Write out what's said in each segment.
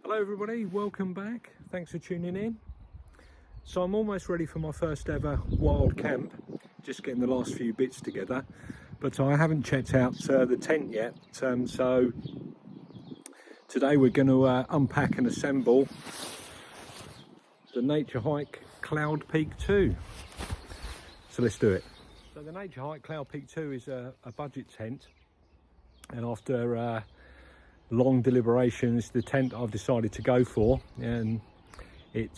Hello everybody, welcome back. Thanks for tuning in. So I'm almost ready for my first ever wild camp, just getting the last few bits together, but I haven't checked out the tent yet. So today we're going to unpack and assemble the Naturehike Cloud Peak 2. So let's do it. So the Naturehike Cloud Peak 2 is a budget tent, and after long deliberations, the tent I've decided to go for, and it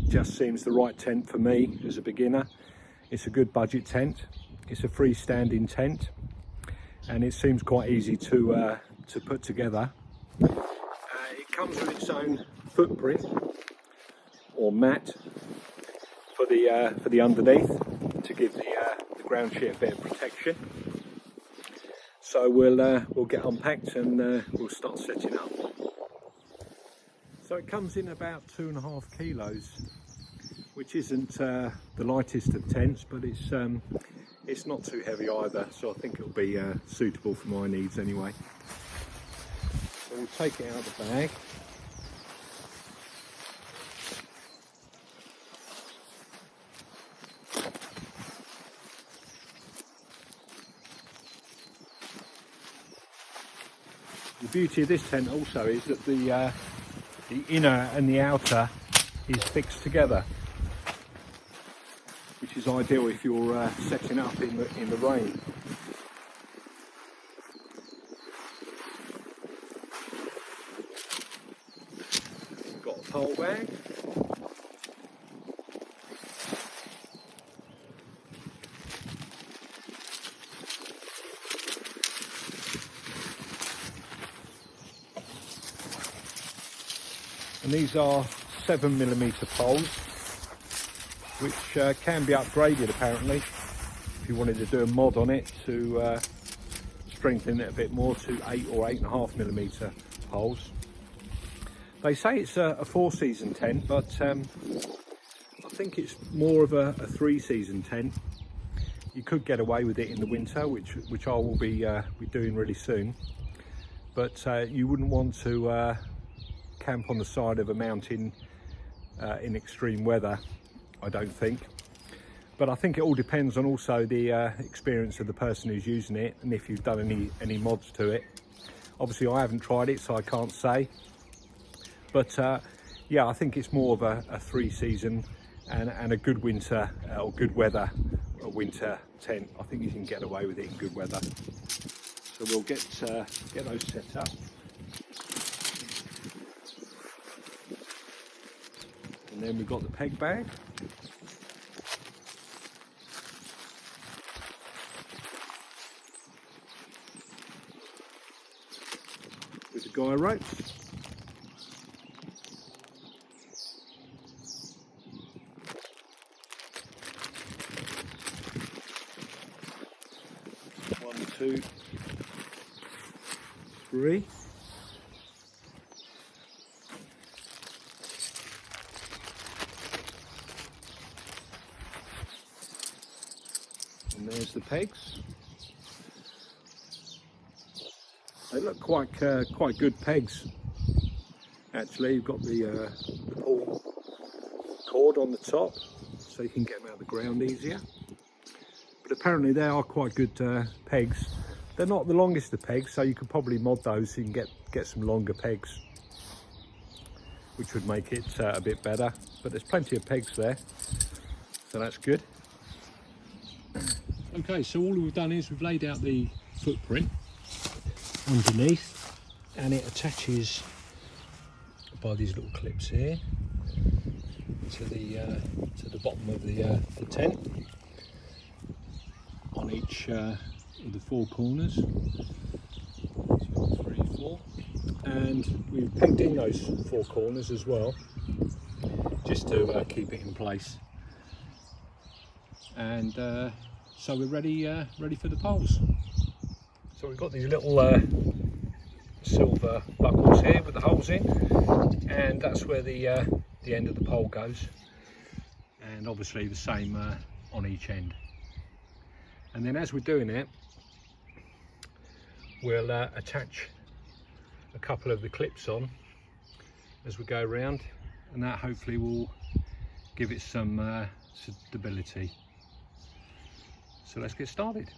just seems the right tent for me as a beginner. It's a good budget tent, it's a freestanding tent, and it seems quite easy to put together. It comes with its own footprint or mat for the underneath to give the ground sheet a bit of protection. So we'll get unpacked and we'll start setting up. So it comes in about 2.5 kilos, which isn't the lightest of tents, but it's not too heavy either. So I think it'll be suitable for my needs anyway. So we'll take it out of the bag. The beauty of this tent also is that the inner and the outer is fixed together, which is ideal if you're setting up in the rain. We've got a pole bag. And these are 7mm poles, which can be upgraded apparently if you wanted to do a mod on it to strengthen it a bit more to 8 or 8.5mm poles. They say it's a 4-season tent, but I think it's more of a 3-season tent. You could get away with it in the winter, which I will be doing really soon, but you wouldn't want to camp on the side of a mountain in extreme weather, I don't think. But I think it all depends on also the experience of the person who's using it, and if you've done any mods to it. Obviously I haven't tried it, so I can't say, but yeah, I think it's more of a 3-season and a good winter or good weather winter tent. I think you can get away with it in good weather. So we'll get those set up. And then we've got the peg bag. With the guy ropes. One, two, three. And there's the pegs. They look quite good pegs. Actually, you've got the pull cord on the top, so you can get them out of the ground easier. But apparently they are quite good pegs. They're not the longest of pegs, so you could probably mod those so you can get some longer pegs, which would make it a bit better. But there's plenty of pegs there, so that's good. Okay, so all we've done is we've laid out the footprint underneath, and it attaches by these little clips here to the bottom of the tent on each of the 4 corners. So you've got 3, 4, and we've pegged in those 4 corners as well, just to keep it in place. And so we're ready for the poles. So we've got these little silver buckles here with the holes in, and that's where the end of the pole goes, and obviously the same on each end. And then as we're doing it, we'll attach a couple of the clips on as we go around, and that hopefully will give it some stability. So let's get started.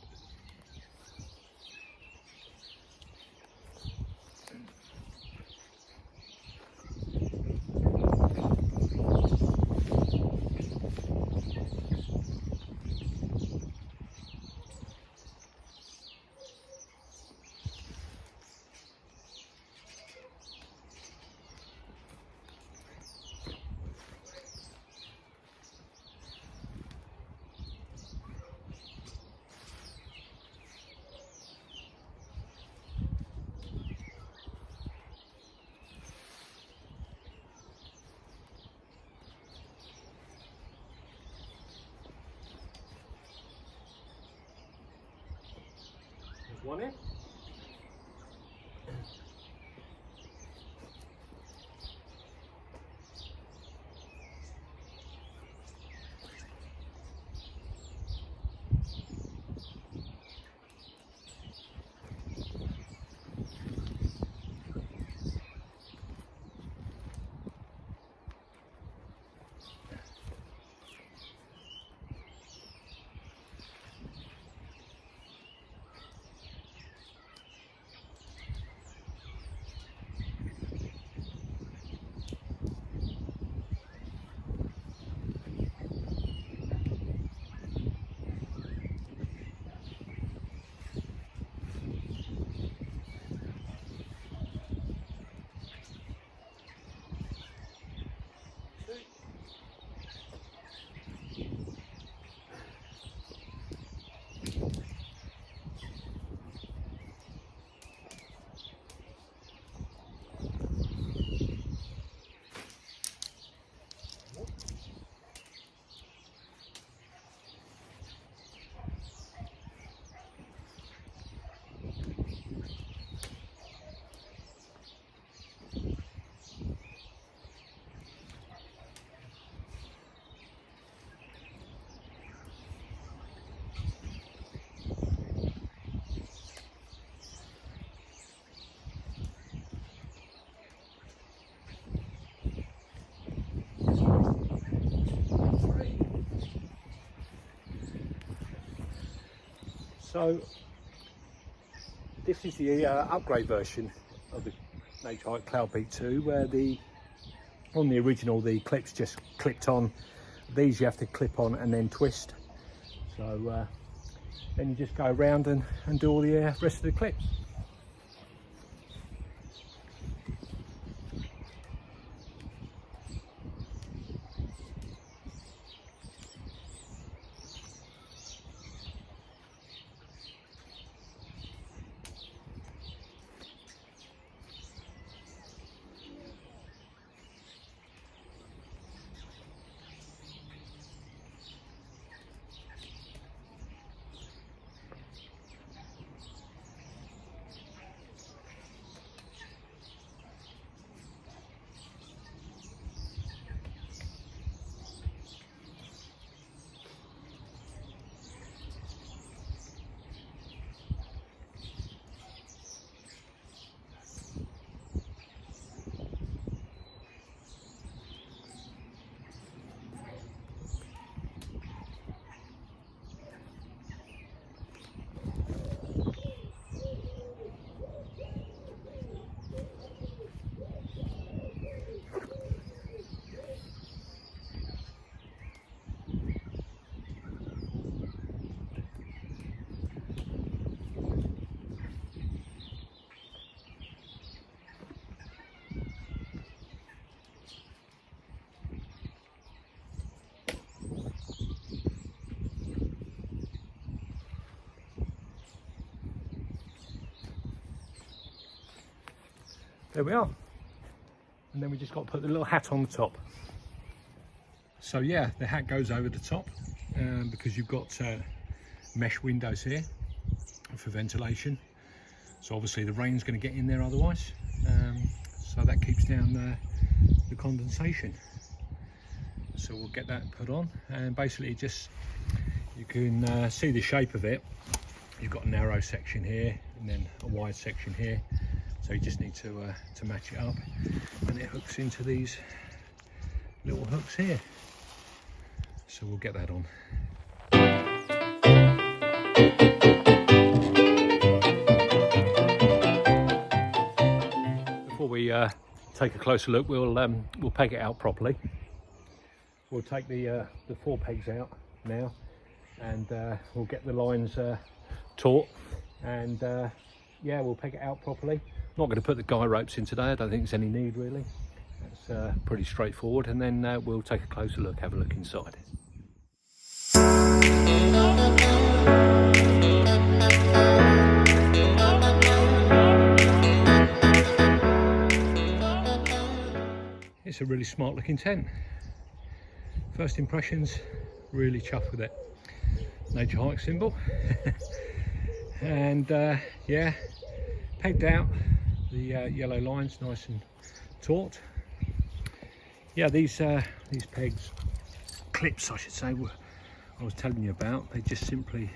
There's one in. So this is the upgrade version of the Naturehike Cloud Peak 2, where on the original the clips just clipped on. These you have to clip on and then twist. So then you just go around and do all the rest of the clips. There we are. And then we just got to put the little hat on the top. So yeah, the hat goes over the top because you've got mesh windows here for ventilation. So obviously the rain's going to get in there otherwise. So that keeps down the condensation. So we'll get that put on, and basically just, you can see the shape of it. You've got a narrow section here and then a wide section here. So you just need to match it up, and it hooks hooks into these little hooks here. So we'll get that on. Before we take a closer look, we'll peg it out properly. We'll take the 4 pegs out now, and we'll get the lines taut, and yeah, we'll peg it out properly. Not going to put the guy ropes in today, I don't think there's any need really. That's pretty straightforward, and then we'll take a closer look, have a look inside. It's a really smart looking tent. First impressions, really chuffed with it. Naturehike symbol. And yeah, pegged out, the yellow lines nice and taut. Yeah, these pegs, clips I should say, I was telling you about, they just simply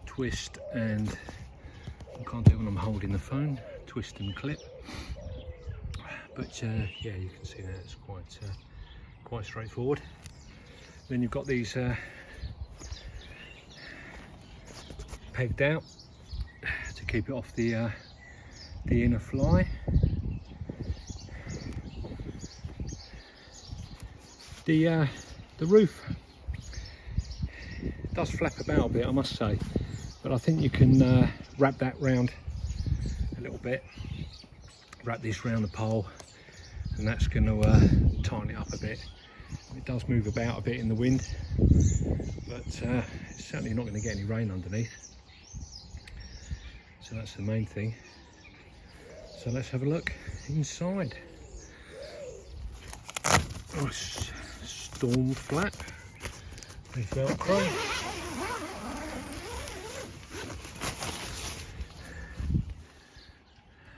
twist, and I can't do it when I'm holding the phone, twist and clip. But yeah, you can see that it's quite straightforward. Then you've got these pegged out to keep it off the inner fly. The roof does flap about a bit, I must say, but I think you can wrap that round a little bit, wrap this round the pole, and that's going to tighten it up a bit. It does move about a bit in the wind, but it's certainly not going to get any rain underneath, so that's the main thing. So let's have a look inside. Oh, storm flap with Velcro.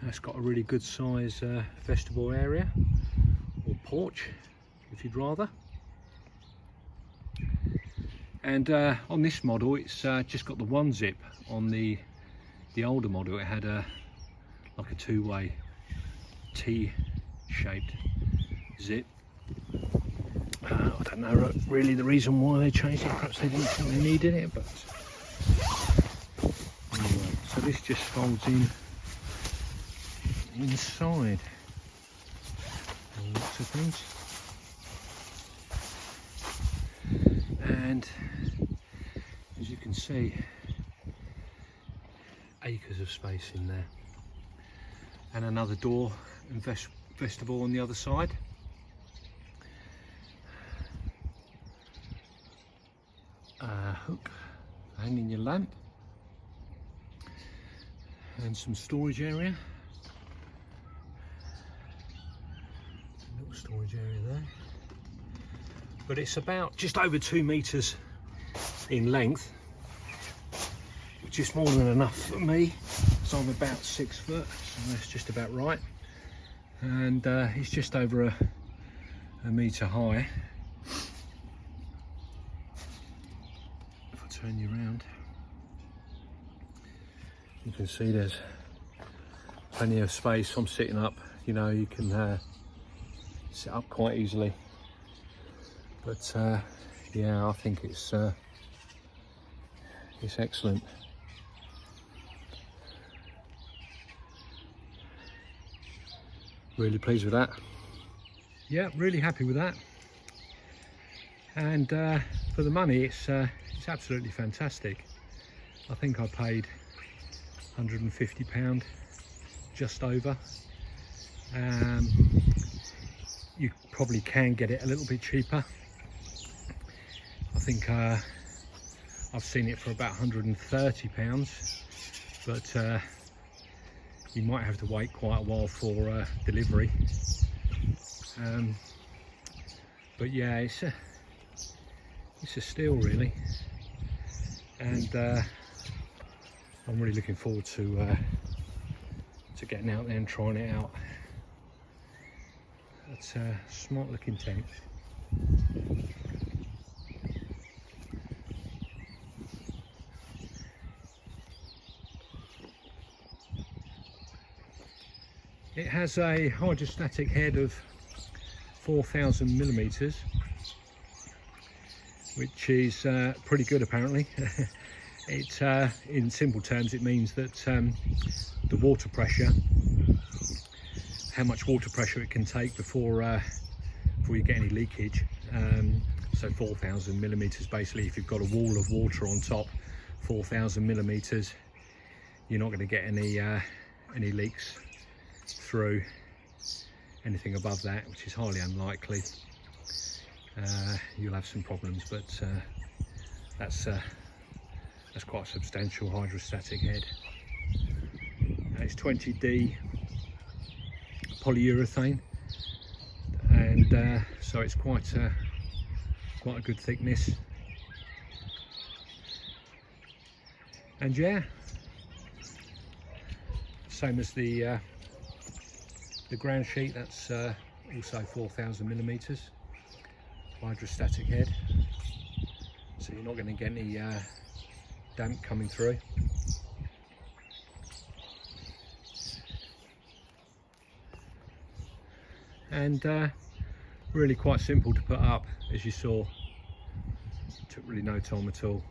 That's got a really good size vegetable area, or porch if you'd rather. And on this model it's just got the one zip. On the older model it had like a two-way T-shaped zip. I don't know really the reason why they changed it, perhaps they didn't think they needed it, but anyway, so this just folds in inside lots of things, and as you can see, acres of space in there, and another door and vestibule on the other side. Hook hanging your lamp, and some storage area. A little storage area there, but it's about just over 2 meters in length, which is more than enough for me. So I'm about 6 foot, so that's just about right, and it's just over a meter high. Turn you around, you can see there's plenty of space. I'm sitting up, you know, you can sit up quite easily, but yeah, I think it's excellent. Really pleased with that. Yeah, really happy with that, and for the money it's absolutely fantastic. I think I paid £150, just over. You probably can get it a little bit cheaper. I think I've seen it for about £130, but you might have to wait quite a while for delivery. But yeah, it's a steal really, and I'm really looking forward to getting out there and trying it out. It's a smart looking tent. It has a hydrostatic head of 4,000 millimeters, which is pretty good apparently. It, in simple terms, it means that the water pressure, how much water pressure it can take before you get any leakage. So 4,000 millimeters, basically, if you've got a wall of water on top, 4,000 millimeters, you're not going to get any leaks through. Anything above that, which is highly unlikely, you'll have some problems, but that's quite a substantial hydrostatic head. It's 20D polyurethane, and so it's quite a good thickness. And yeah, same as the ground sheet, that's also 4,000 millimeters hydrostatic head, so you're not going to get any damp coming through. And really quite simple to put up, as you saw. Took really no time at all.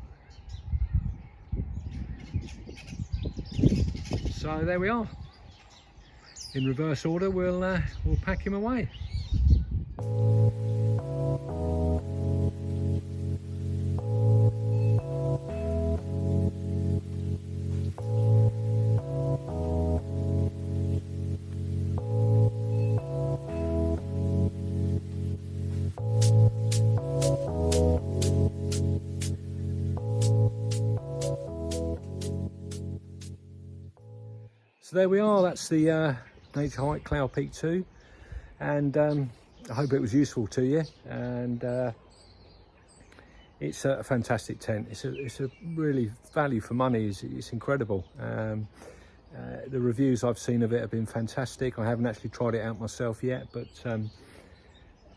So there we are. In reverse order, we'll pack him away. So there we are, that's the Naturehike Cloud Peak 2, and I hope it was useful to you. And it's a fantastic tent. It's a really value for money. It's incredible. The reviews I've seen of it have been fantastic. I haven't actually tried it out myself yet, but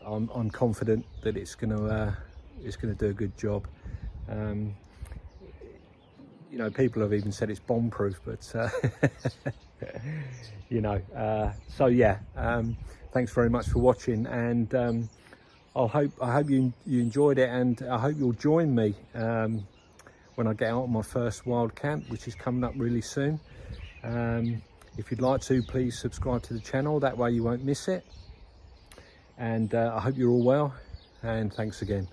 I'm confident that it's gonna do a good job. You know, people have even said it's bomb proof, but you know, so yeah, thanks very much for watching, and I hope you enjoyed it, and I hope you'll join me when I get out on my first wild camp, which is coming up really soon. If you'd like to, please subscribe to the channel, that way you won't miss it. And I hope you're all well, and thanks again.